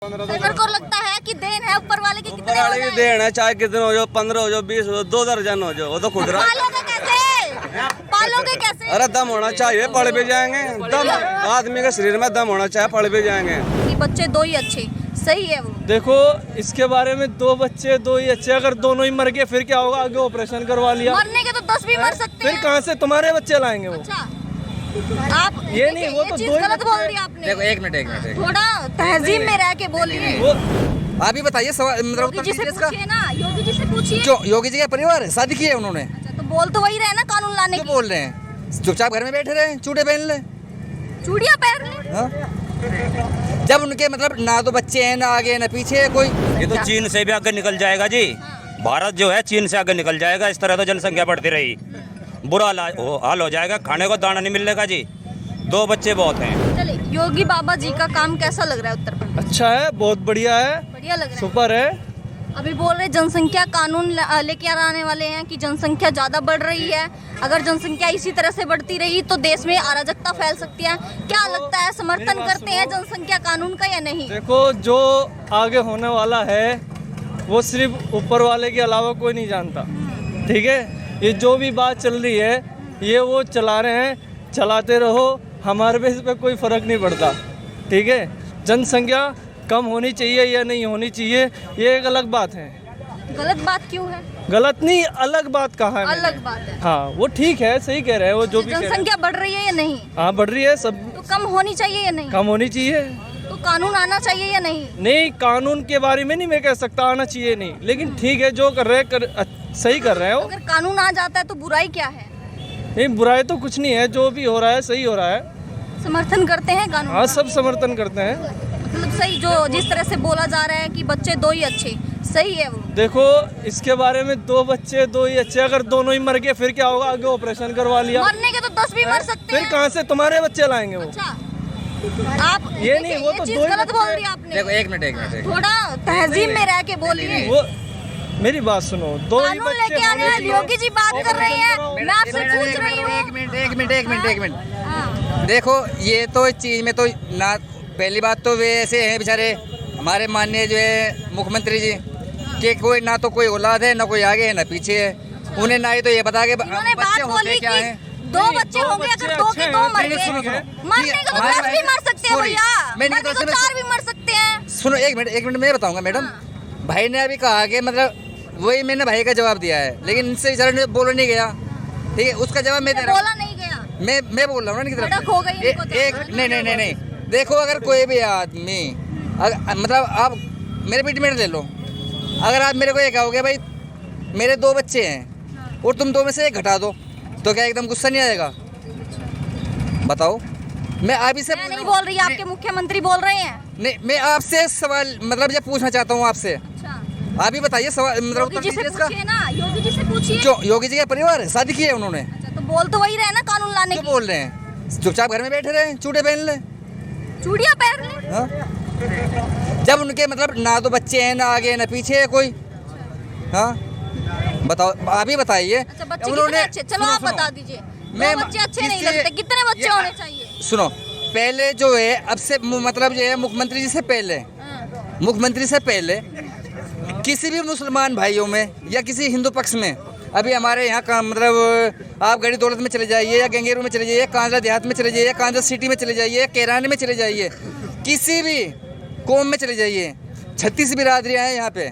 मेरे को लगता है कि देन है ऊपर वाले की, ऊपर वाले की देन है, चाहे कितने हो जाओ, 15 हो जाओ, 20 हो जाओ, 2 दर्जन हो जाओ, वो तो खुद रहा। पालोगे कैसे? अरे दम होना चाहिए, पढ़ भी जाएंगे। दम आदमी के शरीर में दम होना चाहिए, पढ़ भी जाएंगे। कि बच्चे 2 ही अच्छे, सही है वो। देखो इसके बारे में 2 बच्चे 2 ही अच्छे, अगर दोनों ही मर गए फिर क्या होगा? आगे ऑपरेशन करवा लिया, मरने के तो 10 भी मर सकते फिर हैं। कहाँ से तुम्हारे बच्चे लाएंगे वो? अच्छा आप ये नहीं, वो तो चीज़ 2 ही गलत बच्चे बोल दिया आपने। देखो एक मिनट थोड़ा तहजीब में रह के बोलिए। वो आप ही बताइए सवाल, मतलब योगी जी से पूछिए ना, योगी जी से पूछिए। जो योगी जी का परिवार है, शादी की है उन्होंने, अच्छा तो बोल तो वही रहे ना, कानून लाने क्यों की। बोल रहे हैं? चुपचाप घर में बैठे रहे, चूड़े पहन ले। चूड़ियां पहन ले। हाँ? जब उनके मतलब ना तो बच्चे हैं, ना आगे ना पीछे है कोई। ये तो चीन से भी आगे निकल जाएगा जी। भारत जो है चीन से आगे निकल जाएगा। इस तरह तो जनसंख्या बढ़ती रही, बुरा हाल हो जाएगा, खाने को दाना नहीं मिलने का जी। 2 बच्चे बहुत हैं। चलिए, योगी बाबा जी का काम कैसा लग रहा है उत्तर प्रदेश? अच्छा है, बहुत बढ़िया है, बढ़िया लग रहा है। सुपर है। अभी बोल रहे जनसंख्या कानून लेके आने वाले हैं कि जनसंख्या ज्यादा बढ़ रही है, अगर जनसंख्या इसी तरह से बढ़ती रही तो देश में अराजकता फैल सकती है। क्या लगता है, समर्थन करते हैं जनसंख्या कानून का या नहीं? देखो जो आगे होने वाला है वो सिर्फ ऊपर वाले के अलावा कोई नहीं जानता, ठीक है? ये जो भी बात चल रही है ये वो चला रहे हैं, चलाते रहो, हमारे पे इस पे कोई फर्क नहीं पड़ता, ठीक है? जनसंख्या कम होनी चाहिए या नहीं होनी चाहिए ये एक अलग बात है। गलत बात क्यों है? गलत नहीं, अलग बात कहा है मैंने। अलग बात है। हाँ वो ठीक है, सही कह रहे हैं वो, जो भी कह रहे हैं। जनसंख्या बढ़ रही है या नहीं? हाँ बढ़ रही है, सब तो कम होनी चाहिए या नहीं? कम होनी चाहिए। तो कानून आना चाहिए या नहीं? नहीं, कानून के बारे में नहीं मैं कह सकता आना चाहिए नहीं, लेकिन ठीक है जो कर रहे हैं सही कर रहे हो। अगर कानून आ जाता है तो बुराई क्या है? नहीं बुराई तो कुछ नहीं है, जो भी हो रहा है सही हो रहा है। समर्थन करते हैं कानून हाँ का? सब समर्थन करते हैं। मतलब सही, जो जिस तरह से बोला जा रहा है कि बच्चे 2 ही अच्छे, सही है वो। देखो इसके बारे में 2 बच्चे 2 ही अच्छे, अगर दोनों ही मर गए फिर क्या होगा? आगे ऑपरेशन करवा लिया, मरने के तो 10 भी मर सकते फिर हैं। कहाँ से तुम्हारे बच्चे लाएंगे वो? अच्छा आप ये नहीं, वो तो चीज़ 2 ही गलत बोल बच्चे। दिया आपने। देखो एक मिनट थोड़ा तहजीब में रह के बोलिए। वो मेरी बात सुनो, 2 ही कानून बच्चे लेके आने वाले योगी जी बात कर रहे हैं, मैं आपसे एक पूछ रही हूँ। मिनट। हाँ। देखो ये तो इस चीज में तो ना, पहली बात तो वे ऐसे हैं बेचारे हमारे माननीय जो है मुख्यमंत्री जी कि कोई ना तो कोई औलाद है, ना कोई आगे है, ना पीछे है। उन्हें ना ही तो ये बता के उन्होंने बच्चे बात होते बोली क्या कि है। 2 बच्चे होंगे, अगर 2 के 2 मर गए, मरने के तो 10 भी मर सकते हैं भैया, मरने को 4 भी मर सकते हैं। सुनो एक मिनट मैं बताऊंगा मैडम। भाई ने अभी कहा कि मतलब वही मैंने भाई का जवाब दिया है, लेकिन इनसे बेचारे ने बोला नहीं गया, ठीक है? उसका जवाब मैं दे रहा हूँ। बोला नहीं गया, मैं बोल रहा हूँ ना इनकी तरफ भड़क हो गई से। इनको तो। एक नहीं देखो, अगर कोई भी आदमी मतलब आप मेरे पेटीमेट ले लो, अगर आप मेरे को ये कहोगे भाई मेरे 2 बच्चे हैं और तुम 2 में से एक घटा दो, तो क्या एकदम गुस्सा नहीं आएगा? बताओ। मैं आप ही से मैं नहीं बोल रही, आपके मुख्यमंत्री बोल रहे हैं। नहीं, मैं आपसे सवाल मतलब ये पूछना चाहता हूँ आपसे। अच्छा आप ही बताइए सवाल, मतलब योगी उत्तर जी से दीजिए इसका। पूछिए ना, योगी जी से पूछिए। जो योगी जी का परिवार है, शादी की है उन्होंने, अच्छा तो बोल तो वही रहे ना, कानून लाने क्यों की। बोल रहे हैं? चुपचाप घर में बैठे रहे, चूड़े पहन ले। चूड़ियां पहन ले। हाँ? जब उनके मतलब ना तो बच्चे हैं, ना आगे ना पीछे है कोई। हाँ बताओ, आप ही बताइए। अच्छा बच्चे कितने अच्छे, चलो आप बता दीजिए। 2 बच्चे अच्छे नहीं लगते, कितने बच्चे होने चाहिए? सुनो, पहले जो है अब से मतलब जो है मुख्यमंत्री जी से पहले, हाँ। मुख्यमंत्री से पहले किसी भी मुसलमान भाइयों में या किसी हिंदू पक्ष में, अभी हमारे यहाँ का मतलब आप गड़ी दौलत में चले जाइए, या गंगेरू में चले जाइए, कांदरा देहात में चले जाइए, कांदरा सिटी में चले जाइए, केरानी में चले जाइए, किसी भी कौम में चले जाइए, 36 बिरादरियाँ हैं यहाँ पे।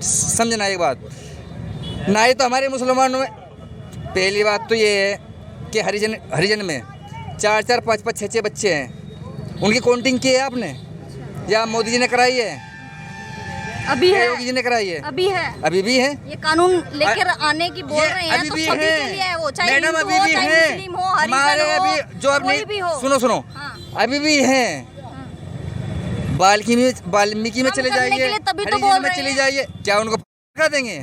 समझना एक बात, ना ही तो हमारे मुसलमानों में, पहली बात तो ये है कि हरिजन में 4-4, 5-5, 6-6 बच्चे हैं। उनकी काउंटिंग की है आपने या मोदी जी ने कराई है? अभी है, योगी जी ने कराई है? अभी है, अभी भी है। ये कानून लेकर आने की बोल रहे हैं, अभी तो भी सभी है के लिए है वो, चाहे मैडम, हिंदू अभी हो, भी चाहे है मुस्लिम हो, हमारे हरिजन हो, अभी जो कोई भी हो। सुनो हाँ। अभी भी है। वाल्मीकि में काम चले करने के जाइए, लिए तभी तो हरिजन बोल में रहे चली हैं। जाइए, क्या उनको कर देंगे?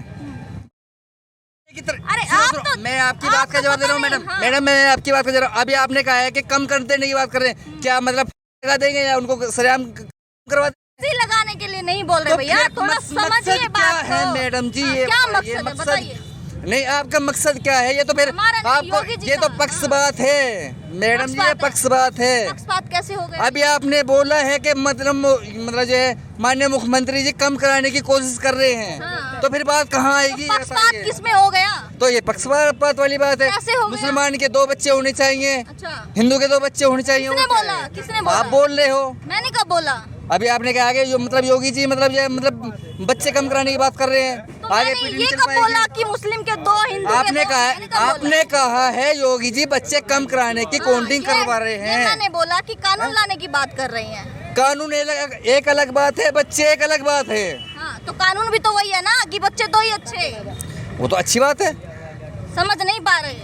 अरे सुनो, आप सुनो, तो- मैं आपकी बात का जवाब दे रहा हूँ मैडम। हाँ। मैडम मैं आपकी बात का जवाब, अभी आपने कहा है कि कम कर देने की बात कर रहे हैं, क्या मतलब लगा देंगे या उनको सरेआम करवा फांसी लगाने के लिए नहीं बोल रहे तो भैया, फिर थोड़ा मकसद समझिए क्या बात है को। मैडम जी? हाँ, ये क्या बताइए, मकसद है बताइए। नहीं, आपका मकसद क्या है? ये तो फिर हमारा नहीं, आपको, योगी जी ये तो का। पक्षपात है मैडम जी, ये पक्षपात है। पक्षपात है। पक्षपात कैसे हो गए? अभी आपने बोला है कि मतलब जो है माननीय मुख्यमंत्री जी कम कराने की कोशिश कर रहे हैं, हाँ। तो फिर बात कहाँ आएगी? तो पक्षपात किस में हो गया? तो ये पक्षपात वाली बात है। कैसे हो गया? मुसलमान के 2 बच्चे होने चाहिए, अच्छा, हिंदू के 2 बच्चे होने चाहिए। किसने वो क्या बोला? है? किसने बोला? आप बोल रहे हो। मैंने कब बोला? अभी आपने कहा कि जो मतलब योगी जी मतलब बच्चे कम कराने की बात कर रहे हैं, तो आगे मैंने पीढ़ी ये चल कब बोला पाएगी। कि मुस्लिम के 2 हिंदू के आपने 2? कहा मैंने कब आपने बोला? कहा है योगी जी बच्चे कम कराने की काउंटिंग हाँ, करवा रहे ये हैं। मैंने बोला कि कानून लाने की बात कर रही हैं। कानून एक अलग बात है, बच्चे एक अलग बात है। हाँ, तो कानून भी तो वही है ना कि बच्चे 2 ही अच्छे। वो तो अच्छी बात है, समझ नहीं पा रहे?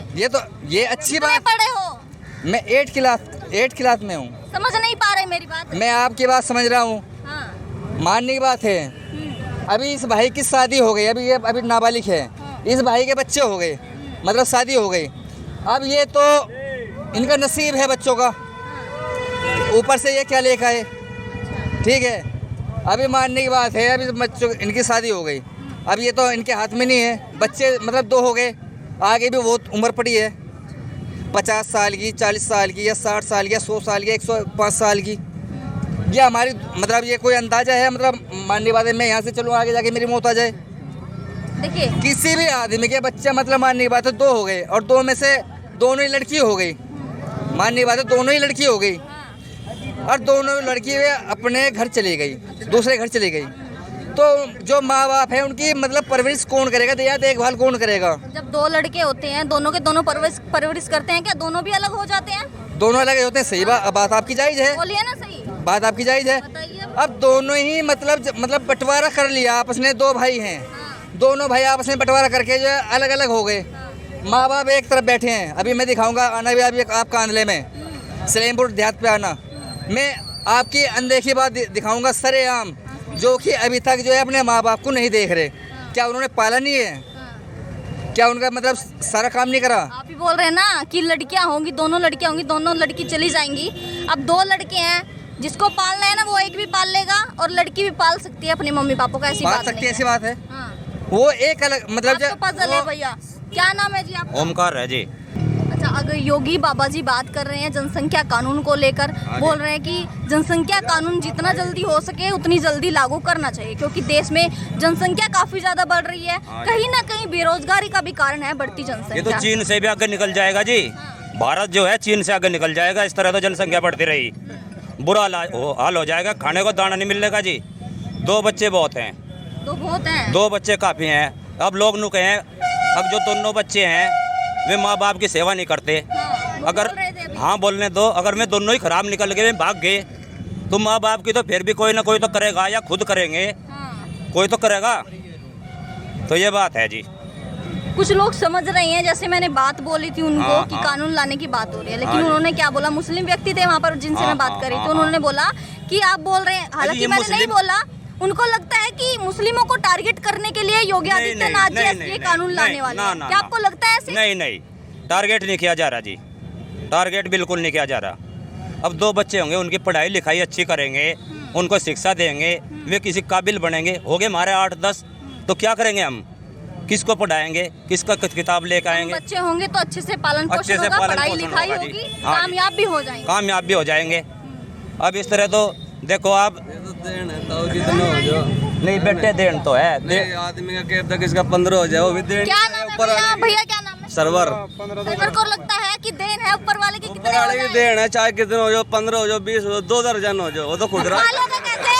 ये अच्छी कितने बात। पढ़े हो? मैं 8 क्लास में हूँ। समझ नहीं पा रहे मेरी बात? मैं आपकी बात समझ रहा हूँ, हाँ, मानने की बात है। अभी इस भाई की शादी हो गई, अभी नाबालिग है, इस भाई के बच्चे हो गए, मतलब शादी हो गई। अब ये तो इनका नसीब है बच्चों का, ऊपर से ये क्या लेकर आए, ठीक है। अभी मानने की बात है, अभी बच्चों इनकी शादी हो गई, अब ये तो इनके हाथ में नहीं है। बच्चे मतलब 2 हो गए, आगे भी बहुत उम्र पड़ी है, 50 साल की, 40 साल की, या 60 साल की, या 100 साल की, 105 साल की। ये हमारी मतलब ये कोई अंदाजा है? मतलब मानने बात है, मैं यहाँ से चलूँ आगे जाके मेरी मौत आ जाए। देखिए किसी भी आदमी के बच्चे मतलब मानने की बात है 2 हो गए, और 2 में से दोनों ही लड़की हो गई। मानने की बात है दोनों ही लड़की हो गई, और दोनों लड़की वे अपने घर चली गई, दूसरे घर चली गई। तो जो माँ बाप है उनकी मतलब परवरिश कौन करेगा, या देखभाल कौन करेगा? जब 2 लड़के होते हैं, दोनों के दोनों परवरिश करते हैं, क्या दोनों भी अलग हो जाते हैं? दोनों अलग होते हैं, सही बात आपकी जायज़ है, बोलिए ना सही। बात आपकी जायज़ है। बताइए अब। अब दोनों ही मतलब बंटवारा कर लिया आपस में, 2 भाई हैं, हाँ, दोनों भाई आपस में बंटवारा करके जो है अलग अलग हो गए। माँ बाप एक तरफ बैठे हैं, अभी मैं दिखाऊंगा, आना भी अभी आपका आंधले में सलेमपुर देहात पे आना, मैं आपकी अनदेखी बात दिखाऊंगा सरेआम, जो कि अभी तक जो है अपने माँ बाप को नहीं देख रहे। क्या उन्होंने पाला नहीं है? क्या उनका मतलब सारा काम नहीं करा? आप ही बोल रहे हैं ना कि लड़कियां होंगी, दोनों लड़कियां होंगी, दोनों लड़की चली जाएंगी। अब 2 लड़के हैं, जिसको पालना है ना वो एक भी पाल लेगा, और लड़की भी पाल सकती है अपने मम्मी पापा को, ऐसी पाल बात सकती नहीं है, ऐसी बात है। हाँ, वो एक अलग मतलब तो पजल है भैया। क्या नाम है जी आपका? ओमकार है जी। अच्छा, अगर योगी बाबा जी बात कर रहे हैं जनसंख्या कानून को लेकर, बोल रहे हैं कि जनसंख्या कानून जितना जल्दी हो सके उतनी जल्दी लागू करना चाहिए, क्योंकि देश में जनसंख्या काफी ज्यादा बढ़ रही है। कहीं ना कहीं बेरोजगारी का भी कारण है बढ़ती ये तो जनसंख्या। चीन से भी आगे निकल जाएगा जी। भारत जो है चीन से आगे निकल जाएगा, इस तरह तो जनसंख्या बढ़ती रही बुरा हाल हो जाएगा, खाने को दाना नहीं मिलने का जी। 2 बच्चे बहुत हैं, 2 बहुत हैं। 2 बच्चे काफ़ी हैं। अब लोग नु कहें, अब जो दोनों बच्चे हैं वे माँ बाप की सेवा नहीं करते। वो अगर बोल रहे थे अभी। हाँ बोलने दो, अगर मैं दोनों ही खराब निकल गए, भाग गए, तो माँ बाप की तो फिर भी कोई ना कोई तो करेगा, या खुद करेंगे, हाँ। कोई तो करेगा। तो ये बात है जी। कुछ लोग समझ रहे हैं, जैसे मैंने बात बोली थी उनको हाँ, कि हाँ। कानून लाने की बात हो रही है, लेकिन हाँ जी। उन्होंने क्या बोला, मुस्लिम व्यक्ति थे वहाँ पर जिनसे हाँ, मैं बात हाँ, कर रही थी, हाँ, उन्होंने बोला कि आप बोल रहे हैं, हालांकि ये मैंने नहीं मुस्लिम- बोला, उनको लगता है कि मुस्लिमों को टारगेट करने के लिए योगी नहीं, आदित्यनाथ जी नहीं, ये नहीं, कानून नहीं, लाने वाले ना, हैं। ना, क्या ना। आपको लगता है ऐसे? नहीं नहीं, टारगेट नहीं किया जा रहा जी, टारगेट बिल्कुल नहीं किया जा रहा। अब 2 बच्चे होंगे, उनकी पढ़ाई लिखाई अच्छी करेंगे, उनको शिक्षा देंगे, वे किसी काबिल बनेंगे। हो गए हमारे 8-10, तो क्या करेंगे हम? किसको पढ़ाएंगे, किसका किताब लेकर आएंगे? बच्चे होंगे तो अच्छे से पालन अच्छे पोषण से होगा, पालन पढ़ाई पोषण लिखाई होगा जी। होगी, हाँ जी। कामयाब भी हो जाएंगे। कामयाब भी हो जाएंगे। अब इस तरह तो देखो आप, कितने हो जो नहीं बेटे देन तो है आदमी का केब तक इसका 15 हो जाए, वो भी देन क्या नाम है भैया? भैया क्या नाम है? सर्वर सरवर को लगता है कि देन है ऊपर वाले की, कितने ऊपर हो वाले की जाए? देन है, चाहे कितने हो जाओ, 15 हो जाओ, 20 हो जाओ, 2 दर्जन हो जाओ, वो तो खुद रहा। पालोगे कैसे?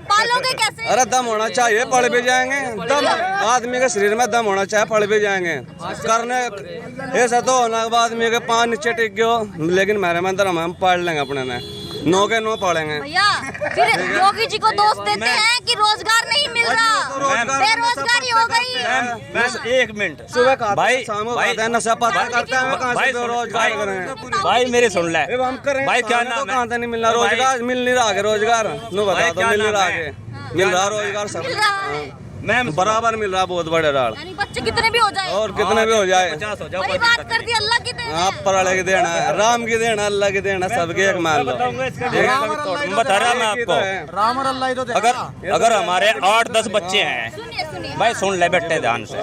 पालोगे कैसे? अरे दम होना चाहिए, पढ़ भी जाएंगे। दम आदमी के शरीर में दम होना चाहिए, पढ़ भी जाएंगे। करने ऐसा तो होना के आदमी के 5 नीचे टिक गयो, लेकिन मेरे में अंदर हम पढ़ लेंगे अपने ने, 9 के 9 पढ़ेंगे। भैया फिर योगी जी को दोष देते हैं कि रोजगार नहीं मिल रहा, बेरोजगारी हो गई। मैं 1 मिनट सुबह खाता भाई, है, शाम को भाई, खाता है, नशा पता भाई, करता है, कहाँ भाई, से बेरोजगार करेंगे? भाई मेरे सुन ले, अब हम करें भाई क्या खाने को नाम है? कहाँ से नहीं मिल रहा रोजगार, मिल नहीं रहा आगे रोजगार, नो बता भाई, दो क्या मिल नहीं नाम रहा है? आगे, मिल रहा रोजगार सब मिल रहा है, मैं बराबर मिल रहा, बहुत बड़े राल, यानी बच्चे कितने भी हो जाए, और कितने भी हो जाए। 50 हो जाओ, वही बात कर दी, अल्लाह की देन है। आप पर वाले की देना है, राम की देना, अल्लाह की देना, सबके एक मान लो। बता रहा मैं आपको, राम और अल्लाह तो अगर हमारे 8-10 बच्चे हैं, सुनिए सुनिए, भाई सुन ले बेटे ध्यान से,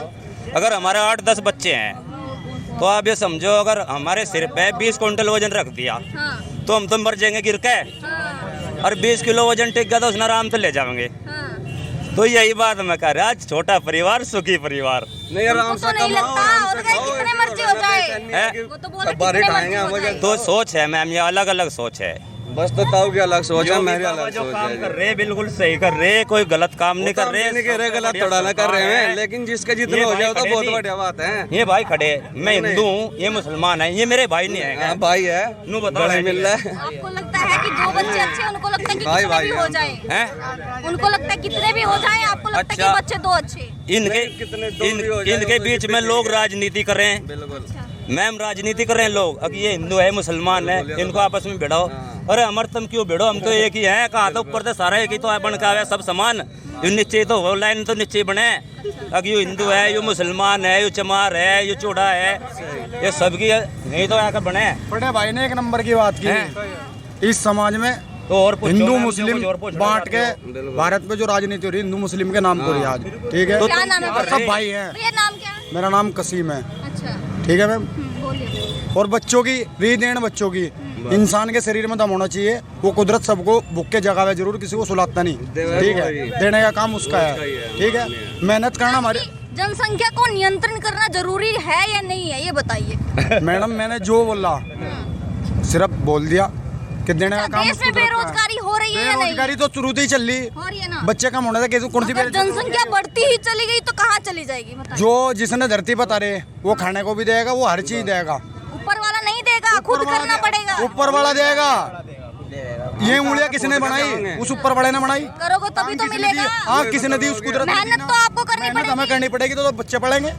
अगर हमारे 8-10 बच्चे हैं तो आप ये समझो, अगर हमारे सिर पे 20 कुंटल वजन रख दिया हाँ तो हम तो मर जाएंगे गिर के, हाँ और 20 किलो वजन टिक गया तो उसने आराम से ले जाएंगे। हाँ। तो यही बात मैं कह रहा, आज छोटा परिवार सुखी परिवार। नहीं आराम उनको से तो नहीं कमाओ, लगता, आराम और से कहीं खाओ, कितने मर्जी हो जाए। वो तो बोले बारी कितने उठाएंगे मर्जी हो हम जाए। तो सोच है मैम, ये अलग अलग सोच है। बस तो ताऊ की अलग सोच है, जो मेरी भी अलग जो सोच काम है। कर रहे बिल्कुल सही कर रहे, कोई गलत काम नहीं कर रहे। नहीं कर रहे, गलत थोड़ा ना कर रहे हैं, लेकिन जिसके जितने हो जाए तो बहुत बढ़िया बात है। ये भाई खड़े, मैं हिंदू हूँ, ये मुसलमान है, ये मेरे भाई नहीं है। हाँ भाई है, नू बताओ गले मिल रहा है। आपको लगता है कि जो बच्चे अच्छे हैं, उनको लगता है कि भाई, कितने भी भाई, हो जाए, हैं? उनको लगता है कितने भी हो जाए, आपको लगता है अच्छा। कि बच्चे दो अच्छे। इनके कितने दो भी हो जाए इनके तो बीच में लोग राजनीति कर रहे हैं। बिल्कुल। मैम राजनीति कर रहे हैं लोग, अब ये हिंदू है मुसलमान है, इनको आपस में भिड़ाओ। अरे हमारे तुम क्यों भिड़ो, हम तो एक ही हैं। कहाँ तो ऊपर से सारा एक ही तो है, बन के आया सब समान। ये नीचे तो हो लाइन तो नीचे बने। अब ये हिंदू है, ये मुसलमान है, ये चमार है, ये चूड़ा है, ये सबकी नहीं तो आकर बने। बड़े भाई ने एक नंबर की बात की। इस समाज में तो और पूछो हिंदू मैम, मुस्लिम कुछ और पूछना बांट के चाहते भारत में जो राजनीति हो रही है हिंदू मुस्लिम के नाम पर ही आज, ठीक है। क्या नाम है और सब भाई हैं। भैया नाम क्या है? मेरा नाम कसीम है, अच्छा ठीक है मैम। बोलिए। और बच्चों की री देन, बच्चों की इंसान के शरीर में दम होना चाहिए। वो कुदरत सबको भूख के जगावे जरूर, किसी को सुलाता नहीं, ठीक है। देने का काम उसका है, ठीक है। मेहनत करना हमारे। जनसंख्या को नियंत्रण करना जरूरी है या नहीं है, ये बताइए। मैडम मैंने जो बोला सिर्फ बोल दिया कि देने का काम देश में कुदरत का है। बेरोजगारी हो रही है या नहीं? बेरोजगारी तो शुरू से ही चल रही, हो रही है ना। बच्चे कम होने से कौन सी अगर जनसंख्या बढ़ती ही चली गई तो कहाँ चली जाएगी बताइए? जो जिसने धरती पर तारे वो खाने को भी देगा, वो हर चीज देगा। ऊपर वाला नहीं देगा, खुद करना पड़ेगा। ऊपर वाला देगा। ये उंगलियां किसने बनाई? उस ऊपर वाले ने बनाई। करोगे तभी तो मिलेगा। हाँ, किसने दी? उस कुदरत ने दी मेहनत ना। तो आपको करनी मेहनत हमें पड़ेगी। करनी पड़ेगी तो बच्चे पढ़ेंगे।